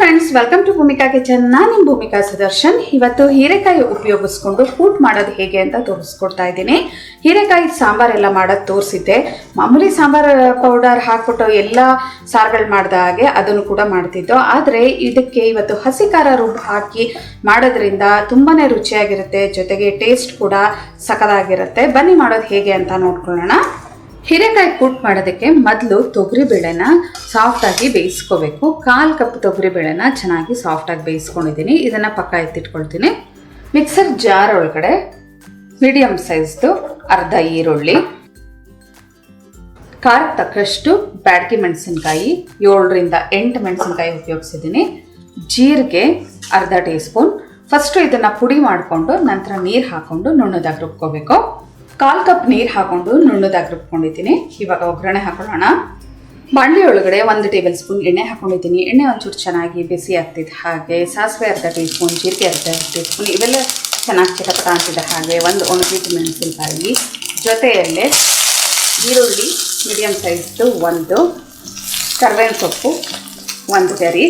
Friends, welcome to Bhumika kitchen. ನಾನು ನಿಮ್ಮ ಭೂಮಿಕಾ ಸುದರ್ಶನ್. ಇವತ್ತು ಹೀರೆಕಾಯಿ ಉಪಯೋಗಿಸ್ಕೊಂಡು ಕೂಟ್ ಮಾಡೋದು ಹೇಗೆ ಅಂತ ತೋರಿಸ್ಕೊಡ್ತಾ ಇದ್ದೀನಿ. ಹೀರೆಕಾಯಿ ಸಾಂಬಾರೆಲ್ಲ ಮಾಡೋದು ತೋರಿಸಿದ್ದೆ. ಮಾಮೂಲಿ ಸಾಂಬಾರು ಪೌಡರ್ ಹಾಕ್ಬಿಟ್ಟು ಎಲ್ಲ ಸಾರುಗಳು ಮಾಡಿದ ಹಾಗೆ ಅದನ್ನು ಕೂಡ ಮಾಡ್ತಿದ್ದು. ಆದರೆ ಇದಕ್ಕೆ ಇವತ್ತು ಹಸಿ ಖಾರ ರುಬ್ಬು ಹಾಕಿ ಮಾಡೋದ್ರಿಂದ ತುಂಬಾ ರುಚಿಯಾಗಿರುತ್ತೆ, ಜೊತೆಗೆ ಟೇಸ್ಟ್ ಕೂಡ ಸಖತ್ತಾಗಿರುತ್ತೆ. ಬನ್ನಿ ಮಾಡೋದು ಹೇಗೆ ಅಂತ ನೋಡ್ಕೊಳ್ಳೋಣ. ಹೀರೆಕಾಯಿ ಕೂಟ್ ಮಾಡೋದಕ್ಕೆ ಮೊದಲು ತೊಗರಿಬೇಳೆನ ಸಾಫ್ಟಾಗಿ ಬೇಯಿಸ್ಕೋಬೇಕು. 1/4 ಕಪ್ ತೊಗರಿಬೇಳೆನ ಚೆನ್ನಾಗಿ ಸಾಫ್ಟಾಗಿ ಬೇಯಿಸ್ಕೊಂಡಿದ್ದೀನಿ. ಇದನ್ನು ಪಕ್ಕ ಎತ್ತಿಟ್ಕೊಳ್ತೀನಿ. ಮಿಕ್ಸರ್ ಜಾರ್ ಒಳಗಡೆ ಮೀಡಿಯಮ್ ಸೈಜ್ದು ಅರ್ಧ ಈರುಳ್ಳಿ, ಖಾರಕ್ಕೆ ತಕ್ಕಷ್ಟು ಬ್ಯಾಡಗಿ ಮೆಣಸಿನ್ಕಾಯಿ 7ರಿಂದ 8 ಮೆಣಸಿನ್ಕಾಯಿ ಉಪಯೋಗಿಸಿದ್ದೀನಿ. ಜೀರಿಗೆ ಅರ್ಧ ಟೀ ಸ್ಪೂನ್. ಫಸ್ಟು ಇದನ್ನು ಪುಡಿ ಮಾಡಿಕೊಂಡು ನಂತರ ನೀರು ಹಾಕ್ಕೊಂಡು ನುಣ್ಣದಾಗಿ ರುಬ್ಕೋಬೇಕು. 1/4 ಕಪ್ ನೀರು ಹಾಕೊಂಡು ನುಣ್ಣದಾಗಿ ರುಬ್ಕೊಂಡಿದ್ದೀನಿ. ಇವಾಗ ಒಗ್ಗರಣೆ ಹಾಕೊಳ್ಳೋಣ. ಬಾಣಲಿ ಒಳಗಡೆ 1 ಟೇಬಲ್ ಸ್ಪೂನ್ ಎಣ್ಣೆ ಹಾಕೊಂಡಿದ್ದೀನಿ. ಎಣ್ಣೆ ಒಂಚೂರು ಚೆನ್ನಾಗಿ ಬಿಸಿ ಆಗ್ತಿದ್ದ ಹಾಗೆ ಸಾಸಿವೆ ಅರ್ಧ ಟೀ ಸ್ಪೂನ್, ಜೀರಿಗೆ ಅರ್ಧ ಟೀ ಸ್ಪೂನ್, ಇವೆಲ್ಲ ಚೆನ್ನಾಗಿ ಚಿಟಪಟ ಅಂತಿದ್ದ ಹಾಗೆ 1 ಒಣಗಿದ ಮೆಣಸಿನಕಾಯಿ, ಜೊತೆಯಲ್ಲೇ ಈರುಳ್ಳಿ ಮೀಡಿಯಮ್ ಸೈಜ್ದು 1, ಕರಿಬೇವಿನ ಸೊಪ್ಪು 1 ಗರಿ.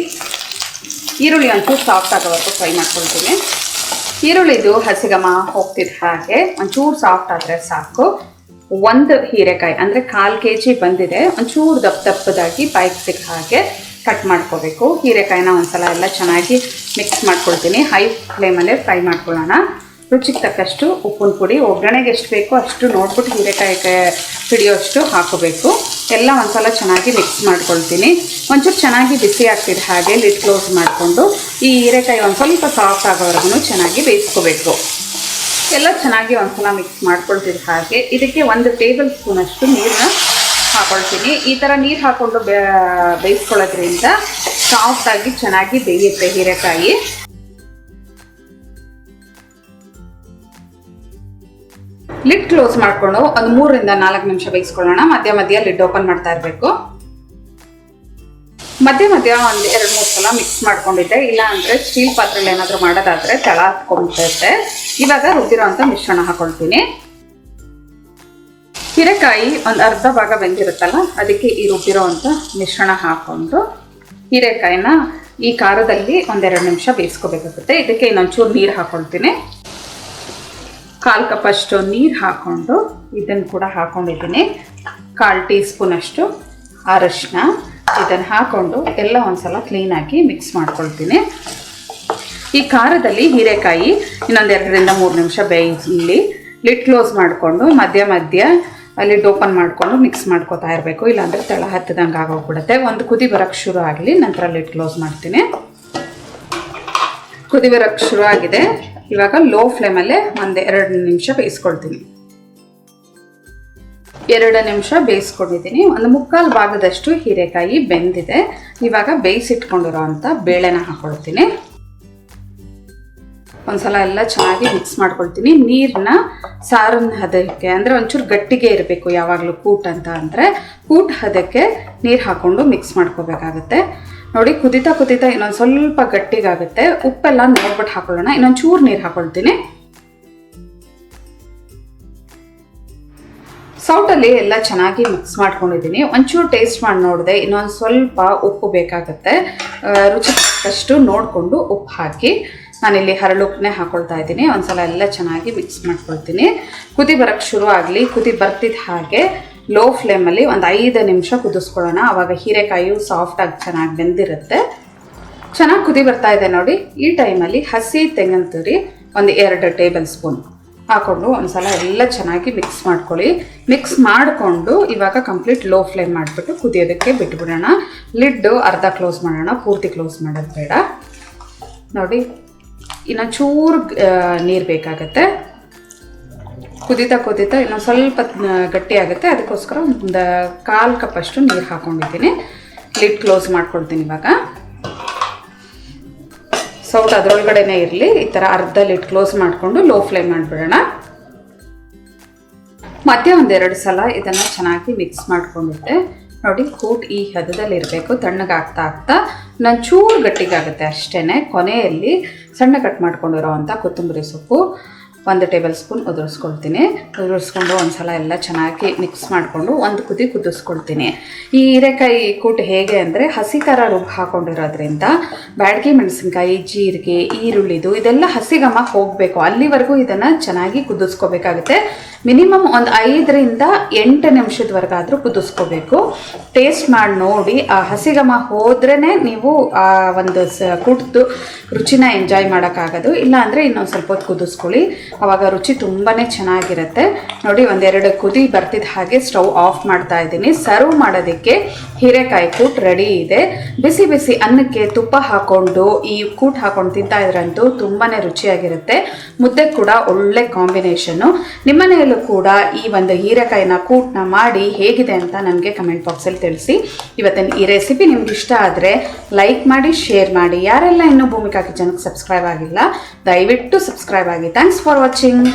ಈರುಳ್ಳಿ ಒಂಚೂರು ಸಾಫ್ಟ್ ಆಗೋವರೆಗೂ ಫ್ರೈ ಮಾಡ್ಕೊಳ್ತೀನಿ. ಈರುಳ್ಳಿದು ಹಸಿಗಮ ಹೋಗ್ತಿದ್ದ ಹಾಗೆ ಒಂಚೂರು ಸಾಫ್ಟ್ ಆದರೆ ಸಾಕು. 1 ಹೀರೆಕಾಯಿ ಅಂದರೆ 1/4 kg ಬಂದಿದೆ. ಒಂಚೂರು ದಪ್ಪದಾಗಿ ಪೈಪ್ ಸಿಕ್ಕ ಹಾಗೆ ಕಟ್ ಮಾಡ್ಕೋಬೇಕು. ಹೀರೆಕಾಯಿನ ಒಂದ್ಸಲ ಎಲ್ಲ ಚೆನ್ನಾಗಿ ಮಿಕ್ಸ್ ಮಾಡ್ಕೊಳ್ತೀನಿ. ಹೈ ಫ್ಲೇಮಲ್ಲೇ ಫ್ರೈ ಮಾಡ್ಕೊಳ್ಳೋಣ. ರುಚಿಗೆ ತಕ್ಕಷ್ಟು ಉಪ್ಪಿನ ಪುಡಿ, ಒಗ್ಗರಣೆಗೆ ಎಷ್ಟು ಬೇಕೋ ಅಷ್ಟು ನೋಡ್ಬಿಟ್ಟು ಹೀರೆಕಾಯಿಗೆ ಹಿಡಿಯೋಷ್ಟು ಹಾಕೋಬೇಕು. ಎಲ್ಲ ಒಂದ್ಸಲ ಚೆನ್ನಾಗಿ ಮಿಕ್ಸ್ ಮಾಡ್ಕೊಳ್ತೀನಿ. ಒಂಚೂರು ಚೆನ್ನಾಗಿ ಬಿಸಿ ಆಗ್ತಿದ್ದ ಹಾಗೆ ಲಿಡ್ ಕ್ಲೋಸ್ ಮಾಡಿಕೊಂಡು ಈ ಹೀರೆಕಾಯಿ ಒಂದು ಸ್ವಲ್ಪ ಸಾಫ್ಟ್ ಆಗೋವರೆಗೂ ಚೆನ್ನಾಗಿ ಬೇಯಿಸ್ಕೋಬೇಕು. ಎಲ್ಲ ಚೆನ್ನಾಗಿ ಒಂದ್ಸಲ ಮಿಕ್ಸ್ ಮಾಡ್ಕೊಳ್ತಿದ್ದ ಹಾಗೆ ಇದಕ್ಕೆ 1 ಟೇಬಲ್ ಸ್ಪೂನಷ್ಟು ನೀರನ್ನ ಹಾಕೊಳ್ತೀನಿ. ಈ ಥರ ನೀರು ಹಾಕ್ಕೊಂಡು ಬೇಯಿಸ್ಕೊಳ್ಳೋದ್ರಿಂದ ಸಾಫ್ಟಾಗಿ ಚೆನ್ನಾಗಿ ಬೇಯುತ್ತೆ ಹೀರೆಕಾಯಿ. ಲಿಡ್ ಕ್ಲೋಸ್ ಮಾಡಿಕೊಂಡು ಒಂದು 3ರಿಂದ 4 ನಿಮಿಷ ಬೇಯಿಸ್ಕೊಳ್ಳೋಣ. ಮಧ್ಯ ಲಿಡ್ ಓಪನ್ ಮಾಡ್ತಾ ಇರಬೇಕು. ಮಧ್ಯ ಒಂದು 2-3 ಸಲ ಮಿಕ್ಸ್ ಮಾಡ್ಕೊಂಡಿದ್ದೆ. ಇಲ್ಲ ಅಂದರೆ ಸ್ಟೀಲ್ ಪಾತ್ರೆಯಲ್ಲಿ ಏನಾದರೂ ಮಾಡೋದಾದರೆ ತಳ ಹತ್ಕೊಂಡ್ಬಿಡುತ್ತೆ. ಇವಾಗ ರುಬ್ಬಿರೋಂಥ ಮಿಶ್ರಣ ಹಾಕೊಳ್ತೀನಿ. ಹೀರೆಕಾಯಿ ಒಂದು ಅರ್ಧ ಭಾಗ ಬೆಂದಿರುತ್ತಲ್ಲ, ಅದಕ್ಕೆ ಈ ರುಬ್ಬಿರೋವಂಥ ಮಿಶ್ರಣ ಹಾಕ್ಕೊಂಡು ಹೀರೆಕಾಯಿನ ಈ ಖಾರದಲ್ಲಿ 1-2 ನಿಮಿಷ ಬೇಯಿಸ್ಕೋಬೇಕಾಗುತ್ತೆ. ಇದಕ್ಕೆ ಇನ್ನೊಂಚೂರು ನೀರು ಹಾಕ್ಕೊಳ್ತೀನಿ. 1/4 ಕಪ್ ಅಷ್ಟು ನೀರು ಹಾಕ್ಕೊಂಡು ಇದನ್ನು ಕೂಡ ಹಾಕ್ಕೊಂಡಿದ್ದೀನಿ. 1/4 ಟೀ ಸ್ಪೂನಷ್ಟು ಅರಶಿನ, ಇದನ್ನು ಹಾಕ್ಕೊಂಡು ಎಲ್ಲ ಒಂದ್ಸಲ ಕ್ಲೀನಾಗಿ ಮಿಕ್ಸ್ ಮಾಡ್ಕೊಳ್ತೀನಿ. ಈ ಖಾರದಲ್ಲಿ ಹೀರೆಕಾಯಿ ಇನ್ನೊಂದು 2ರಿಂದ 3 ನಿಮಿಷ ಬೇಯಿಸಲಿ. ಲಿಡ್ ಕ್ಲೋಸ್ ಮಾಡಿಕೊಂಡು ಮಧ್ಯ ಲಿಡ್ ಓಪನ್ ಮಾಡಿಕೊಂಡು ಮಿಕ್ಸ್ ಮಾಡ್ಕೋತಾ ಇರಬೇಕು. ಇಲ್ಲಾಂದರೆ ತಳ ಹತ್ತದಂಗೆ ಆಗೋಗ್ಬಿಡುತ್ತೆ. ಒಂದು ಕುದಿ ಬರೋಕ್ಕೆ ಶುರು ಆಗಲಿ, ನಂತರ ಲಿಡ್ ಕ್ಲೋಸ್ ಮಾಡ್ತೀನಿ. ಕುದಿ ಬರೋಕ್ಕೆ ಶುರು ಆಗಿದೆ. ಇವಾಗ ಲೋ ಫ್ಲೇಮಲ್ಲೇ 1-2 ನಿಮಿಷ ಬೇಯಿಸ್ಕೊಳ್ತೀನಿ. 2 ನಿಮಿಷ ಬೇಯಿಸ್ಕೊಂಡಿದ್ದೀನಿ. 1/4 ಭಾಗದಷ್ಟು ಹೀರೆಕಾಯಿ ಬೆಂದಿದೆ. ಇವಾಗ ಬೇಯಿಸಿಟ್ಕೊಂಡಿರೋ ಅಂಥ ಬೇಳೆನ ಹಾಕ್ಕೊಳ್ತೀನಿ. ಒಂದ್ಸಲ ಎಲ್ಲ ಚೆನ್ನಾಗಿ ಮಿಕ್ಸ್ ಮಾಡ್ಕೊಳ್ತೀನಿ. ನೀರನ್ನ ಸಾರಿನ ಹದಕ್ಕೆ ಅಂದರೆ ಒಂಚೂರು ಗಟ್ಟಿಗೆ ಇರಬೇಕು. ಯಾವಾಗಲೂ ಕೂಟ್ ಅಂತ ಅಂದರೆ ಕೂಟ್ ಹದಕ್ಕೆ ನೀರು ಹಾಕ್ಕೊಂಡು ಮಿಕ್ಸ್ ಮಾಡ್ಕೋಬೇಕಾಗತ್ತೆ. ನೋಡಿ, ಕುದಿತಾ ಇನ್ನೊಂದು ಸ್ವಲ್ಪ ಗಟ್ಟಿಗಾಗುತ್ತೆ. ಉಪ್ಪೆಲ್ಲ ನೋಡ್ಬಿಟ್ಟು ಹಾಕೊಳ್ಳೋಣ. ಇನ್ನೊಂಚೂರು ನೀರು ಹಾಕೊಳ್ತೀನಿ. ಸೌಟಲ್ಲಿ ಎಲ್ಲ ಚೆನ್ನಾಗಿ ಮಿಕ್ಸ್ ಮಾಡ್ಕೊಂಡಿದ್ದೀನಿ. ಒಂಚೂರು ಟೇಸ್ಟ್ ಮಾಡಿ ನೋಡಿದೆ. ಇನ್ನೊಂದು ಸ್ವಲ್ಪ ಉಪ್ಪು ಬೇಕಾಗುತ್ತೆ. ರುಚಿ ತಕ್ಕಷ್ಟು ನೋಡಿಕೊಂಡು ಉಪ್ಪು ಹಾಕಿ ನಾನಿಲ್ಲಿ ಹರಳುಪ್ಪನ್ನೇ ಹಾಕೊಳ್ತಾ ಇದ್ದೀನಿ. ಒಂದ್ಸಲ ಎಲ್ಲ ಚೆನ್ನಾಗಿ ಮಿಕ್ಸ್ ಮಾಡ್ಕೊಳ್ತೀನಿ. ಕುದಿ ಬರೋಕ್ಕೆ ಶುರು ಆಗಲಿ. ಕುದಿ ಬರ್ತಿದ್ದ ಹಾಗೆ ಲೋ ಫ್ಲೇಮಲ್ಲಿ 5 ನಿಮಿಷ ಕುದಿಸ್ಕೊಳ್ಳೋಣ. ಆವಾಗ ಹೀರೆಕಾಯಿಯು ಸಾಫ್ಟಾಗಿ ಚೆನ್ನಾಗಿ ಬೆಂದಿರುತ್ತೆ. ಚೆನ್ನಾಗಿ ಕುದಿ ಬರ್ತಾ ಇದೆ ನೋಡಿ. ಈ ಟೈಮಲ್ಲಿ ಹಸಿ ತೆಂಗಿನ ತುರಿ 2 ಟೇಬಲ್ ಸ್ಪೂನ್ ಹಾಕ್ಕೊಂಡು ಒಂದ್ಸಲ ಎಲ್ಲ ಚೆನ್ನಾಗಿ ಮಿಕ್ಸ್ ಮಾಡ್ಕೊಳ್ಳಿ. ಮಿಕ್ಸ್ ಮಾಡಿಕೊಂಡು ಇವಾಗ ಕಂಪ್ಲೀಟ್ ಲೋ ಫ್ಲೇಮ್ ಮಾಡಿಬಿಟ್ಟು ಕುದಿಯೋದಕ್ಕೆ ಬಿಟ್ಬಿಡೋಣ. ಲಿಡ್ಡು ಅರ್ಧ ಕ್ಲೋಸ್ ಮಾಡೋಣ, ಪೂರ್ತಿ ಕ್ಲೋಸ್ ಮಾಡೋದು ಬೇಡ. ನೋಡಿ, ಇನ್ನೊಂಚೂರು ನೀರು ಬೇಕಾಗತ್ತೆ. ಕುದಿತಾ ಇನ್ನೊಂದು ಸ್ವಲ್ಪ ಗಟ್ಟಿ ಆಗುತ್ತೆ. ಅದಕ್ಕೋಸ್ಕರ 1/4 ಕಪ್ ಅಷ್ಟು ನೀರು ಹಾಕ್ಕೊಂಡಿದ್ದೀನಿ. ಲಿಡ್ ಕ್ಲೋಸ್ ಮಾಡ್ಕೊಳ್ತೀನಿ. ಇವಾಗ ಸೌಟ್ ಅದರೊಳಗಡೆನೇ ಇರಲಿ. ಈ ಥರ ಅರ್ಧ ಲಿಡ್ ಕ್ಲೋಸ್ ಮಾಡಿಕೊಂಡು ಲೋ ಫ್ಲೇಮ್ ಮಾಡಿಬಿಡೋಣ. ಮಧ್ಯ 1-2 ಸಲ ಇದನ್ನು ಚೆನ್ನಾಗಿ ಮಿಕ್ಸ್ ಮಾಡ್ಕೊಂಡಿದ್ದೆ. ನೋಡಿ, ಕೂಟ್ ಈ ಹದದಲ್ಲಿ ಇರಬೇಕು. ತಣ್ಣಗಾಗ್ತಾ ಒಂಚೂರು ಗಟ್ಟಿಗಾಗುತ್ತೆ ಅಷ್ಟೇ. ಕೊನೆಯಲ್ಲಿ ಸಣ್ಣ ಕಟ್ ಮಾಡ್ಕೊಂಡಿರೋ ಅಂಥ ಕೊತ್ತಂಬರಿ ಸೊಪ್ಪು 1 ಟೇಬಲ್ ಸ್ಪೂನ್ ಉದುರಿಸ್ಕೊಂಡು ಒಂದ್ಸಲ ಎಲ್ಲ ಚೆನ್ನಾಗಿ ಮಿಕ್ಸ್ ಮಾಡಿಕೊಂಡು ಒಂದು ಕುದಿ ಕುದಿಸ್ಕೊಳ್ತೀನಿ. ಈ ಹೀರೆಕಾಯಿ ಕೂಟ್ ಹೇಗೆ ಅಂದರೆ ಹಸಿ ಖಾರ ರುಬ್ಬಿ ಹಾಕೊಂಡಿರೋದ್ರಿಂದ ಬ್ಯಾಡಗಿ ಮೆಣಸಿನ್ಕಾಯಿ, ಜೀರಿಗೆ, ಈರುಳ್ಳಿದು ಇದೆಲ್ಲ ಹಸಿ ಘಮ ಹೋಗಬೇಕು, ಅಲ್ಲಿವರೆಗೂ ಇದನ್ನು ಚೆನ್ನಾಗಿ ಕುದಿಸ್ಕೋಬೇಕಾಗುತ್ತೆ. ಮಿನಿಮಮ್ ಒಂದು 5 ರಿಂದ 8 ನಿಮಿಷದವರೆಗಾದರೂ ಕುದಿಸ್ಕೋಬೇಕು. ಟೇಸ್ಟ್ ಮಾಡಿ ನೋಡಿ, ಆ ಹಸಿ ಘಮ ಹೋದ್ರೇ ನೀವು ಆ ಒಂದು ಕೂಟ್ದು ರುಚಿನ ಎಂಜಾಯ್ ಮಾಡೋಕ್ಕಾಗೋದು. ಇಲ್ಲ ಅಂದರೆ ಇನ್ನೊಂದು ಸ್ವಲ್ಪ ಹೊತ್ತು ಕುದಿಸ್ಕೊಳ್ಳಿ, ಆವಾಗ ರುಚಿ ತುಂಬಾ ಚೆನ್ನಾಗಿರುತ್ತೆ. ನೋಡಿ 1-2 ಕುದಿ ಬರ್ತಿದ್ದ ಹಾಗೆ ಸ್ಟವ್ ಆಫ್ ಮಾಡ್ತಾ ಇದ್ದೀನಿ. ಸರ್ವ್ ಮಾಡೋದಕ್ಕೆ ಹೀರೆಕಾಯಿ ಕೂಟ್ ರೆಡಿ ಇದೆ. ಬಿಸಿ ಬಿಸಿ ಅನ್ನಕ್ಕೆ ತುಪ್ಪ ಹಾಕ್ಕೊಂಡು ಈ ಕೂಟ್ ಹಾಕ್ಕೊಂಡು ತಿಂತಾ ಇದ್ರಂತೂ ತುಂಬಾ ರುಚಿಯಾಗಿರುತ್ತೆ. ಮುದ್ದೆ ಕೂಡ ಒಳ್ಳೆ ಕಾಂಬಿನೇಷನ್ನು. ನಿಮ್ಮನೆಯಲ್ಲೂ ಕೂಡ ಈ ಒಂದು ಹೀರೆಕಾಯಿನ ಕೂಟ್ನ ಮಾಡಿ ಹೇಗಿದೆ ಅಂತ ನನಗೆ ಕಮೆಂಟ್ ಬಾಕ್ಸಲ್ಲಿ ತಿಳಿಸಿ. ಇವತ್ತಿನ ಈ ರೆಸಿಪಿ ನಿಮ್ಗೆ ಇಷ್ಟ ಆದರೆ ಲೈಕ್ ಮಾಡಿ, ಶೇರ್ ಮಾಡಿ. ಯಾರೆಲ್ಲ ಇನ್ನೂ ಭೂಮಿಕಾ ಕಿಚನ್ಗೆ ಸಬ್ಸ್ಕ್ರೈಬ್ ಆಗಿಲ್ಲ ದಯವಿಟ್ಟು ಸಬ್ಸ್ಕ್ರೈಬ್ ಆಗಿ. Thanks for watching.